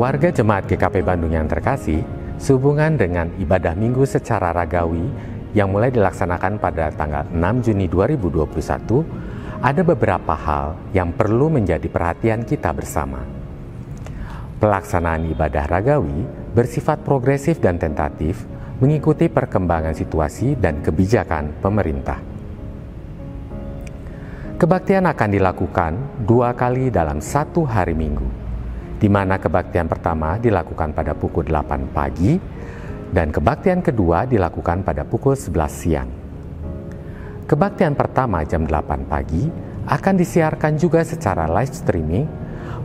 Warga Jemaat GKP Bandung yang terkasih, sehubungan dengan ibadah minggu secara ragawi yang mulai dilaksanakan pada tanggal 6 Juni 2021, ada beberapa hal yang perlu menjadi perhatian kita bersama. Pelaksanaan ibadah ragawi bersifat progresif dan tentatif, mengikuti perkembangan situasi dan kebijakan pemerintah. Kebaktian akan dilakukan 2 kali dalam 1 hari minggu, di mana kebaktian pertama dilakukan pada pukul 8 pagi dan kebaktian kedua dilakukan pada pukul 11 siang. Kebaktian pertama jam 8 pagi akan disiarkan juga secara live streaming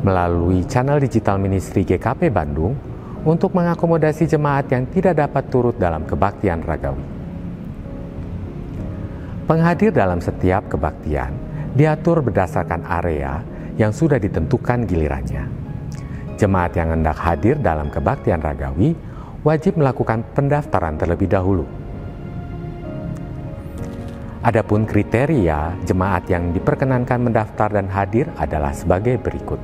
melalui channel digital Ministry GKP Bandung untuk mengakomodasi jemaat yang tidak dapat turut dalam kebaktian ragawi. Penghadir dalam setiap kebaktian diatur berdasarkan area yang sudah ditentukan gilirannya. Jemaat yang hendak hadir dalam kebaktian ragawi wajib melakukan pendaftaran terlebih dahulu. Adapun kriteria jemaat yang diperkenankan mendaftar dan hadir adalah sebagai berikut.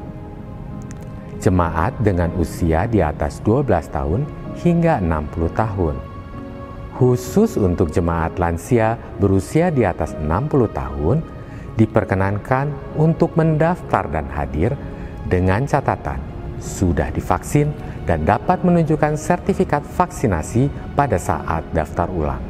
Jemaat dengan usia di atas 12 tahun hingga 60 tahun. Khusus untuk jemaat lansia berusia di atas 60 tahun, diperkenankan untuk mendaftar dan hadir dengan catatan sudah divaksin dan dapat menunjukkan sertifikat vaksinasi pada saat daftar ulang.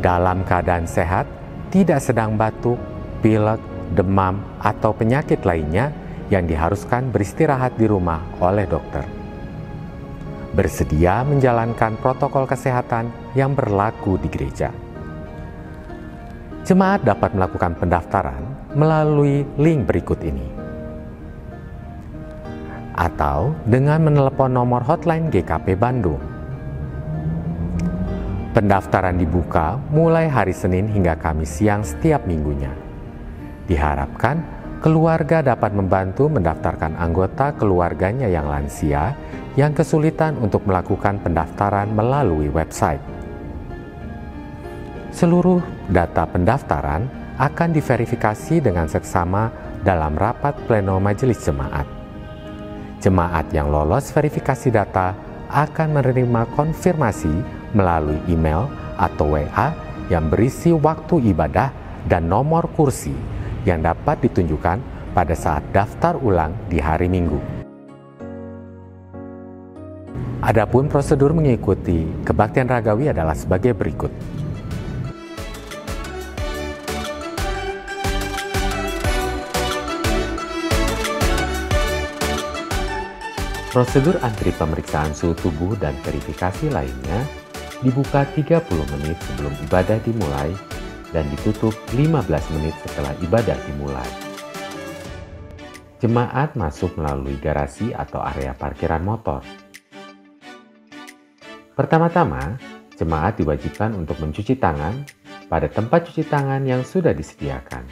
Dalam keadaan sehat, tidak sedang batuk, pilek, demam, atau penyakit lainnya yang diharuskan beristirahat di rumah oleh dokter. Bersedia menjalankan protokol kesehatan yang berlaku di gereja. Jemaat dapat melakukan pendaftaran melalui link berikut ini, atau dengan menelepon nomor hotline GKP Bandung. Pendaftaran dibuka mulai hari Senin hingga Kamis siang setiap minggunya. Diharapkan keluarga dapat membantu mendaftarkan anggota keluarganya yang lansia yang kesulitan untuk melakukan pendaftaran melalui website. Seluruh data pendaftaran akan diverifikasi dengan seksama dalam rapat pleno majelis jemaat. Jemaat yang lolos verifikasi data akan menerima konfirmasi melalui email atau WA yang berisi waktu ibadah dan nomor kursi yang dapat ditunjukkan pada saat daftar ulang di hari Minggu. Adapun prosedur mengikuti kebaktian ragawi adalah sebagai berikut. Prosedur antri pemeriksaan suhu tubuh dan verifikasi lainnya dibuka 30 menit sebelum ibadah dimulai dan ditutup 15 menit setelah ibadah dimulai. Jemaat masuk melalui garasi atau area parkiran motor. Pertama-tama, jemaat diwajibkan untuk mencuci tangan pada tempat cuci tangan yang sudah disediakan.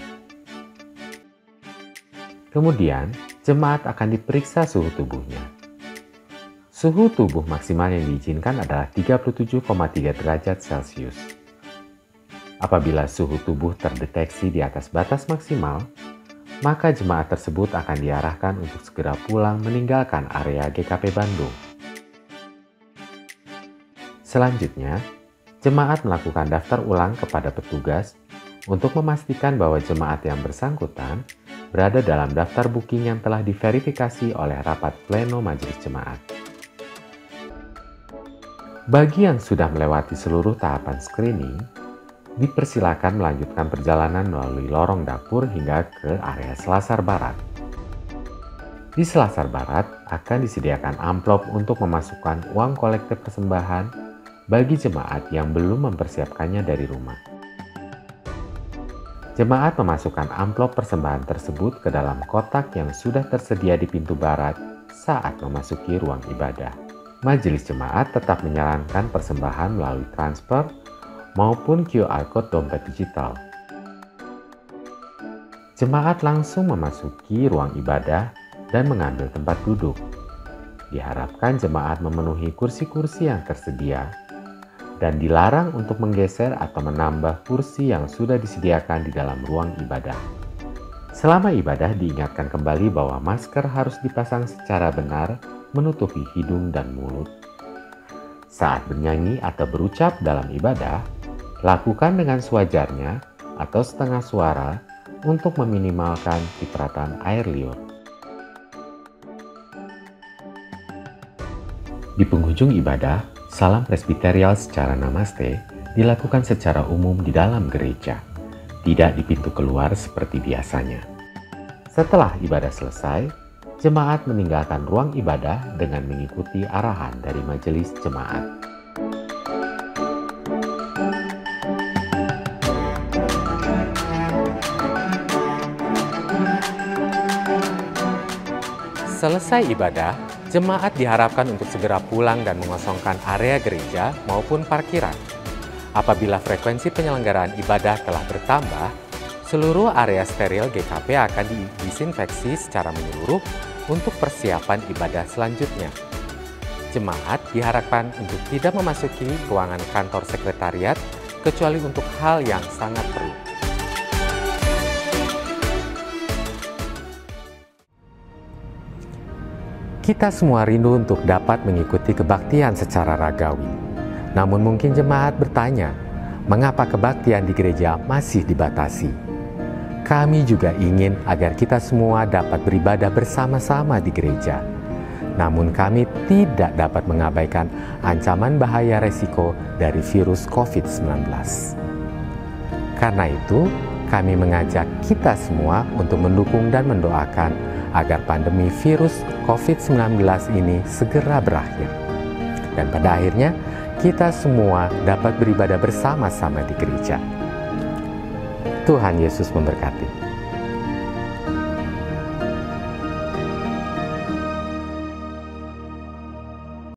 Kemudian, jemaat akan diperiksa suhu tubuhnya. Suhu tubuh maksimal yang diizinkan adalah 37,3 derajat Celcius. Apabila suhu tubuh terdeteksi di atas batas maksimal, maka jemaat tersebut akan diarahkan untuk segera pulang meninggalkan area GKP Bandung. Selanjutnya, jemaat melakukan daftar ulang kepada petugas untuk memastikan bahwa jemaat yang bersangkutan berada dalam daftar booking yang telah diverifikasi oleh rapat pleno majelis jemaat. Bagi yang sudah melewati seluruh tahapan screening, dipersilakan melanjutkan perjalanan melalui lorong dapur hingga ke area Selasar Barat. Di Selasar Barat akan disediakan amplop untuk memasukkan uang kolektif persembahan bagi jemaat yang belum mempersiapkannya dari rumah. Jemaat memasukkan amplop persembahan tersebut ke dalam kotak yang sudah tersedia di pintu barat saat memasuki ruang ibadah. Majelis jemaat tetap menyarankan persembahan melalui transfer maupun QR Code dompet digital. Jemaat langsung memasuki ruang ibadah dan mengambil tempat duduk. Diharapkan jemaat memenuhi kursi-kursi yang tersedia dan dilarang untuk menggeser atau menambah kursi yang sudah disediakan di dalam ruang ibadah. Selama ibadah diingatkan kembali bahwa masker harus dipasang secara benar menutupi hidung dan mulut. Saat bernyanyi atau berucap dalam ibadah, lakukan dengan sewajarnya atau setengah suara untuk meminimalkan cipratan air liur. Di penghujung ibadah, salam presbiterial secara namaste dilakukan secara umum di dalam gereja, tidak di pintu keluar seperti biasanya. Setelah ibadah selesai, jemaat meninggalkan ruang ibadah dengan mengikuti arahan dari majelis jemaat. Selesai ibadah, jemaat diharapkan untuk segera pulang dan mengosongkan area gereja maupun parkiran. Apabila frekuensi penyelenggaraan ibadah telah bertambah, seluruh area steril GKP akan didisinfeksi secara menyeluruh untuk persiapan ibadah selanjutnya. Jemaat diharapkan untuk tidak memasuki ruangan kantor sekretariat kecuali untuk hal yang sangat perlu. Kita semua rindu untuk dapat mengikuti kebaktian secara ragawi. Namun mungkin jemaat bertanya, mengapa kebaktian di gereja masih dibatasi? Kami juga ingin agar kita semua dapat beribadah bersama-sama di gereja. Namun kami tidak dapat mengabaikan ancaman bahaya resiko dari virus COVID-19. Karena itu, kami mengajak kita semua untuk mendukung dan mendoakan agar pandemi virus COVID-19 ini segera berakhir. Dan pada akhirnya, kita semua dapat beribadah bersama-sama di gereja. Tuhan Yesus memberkati.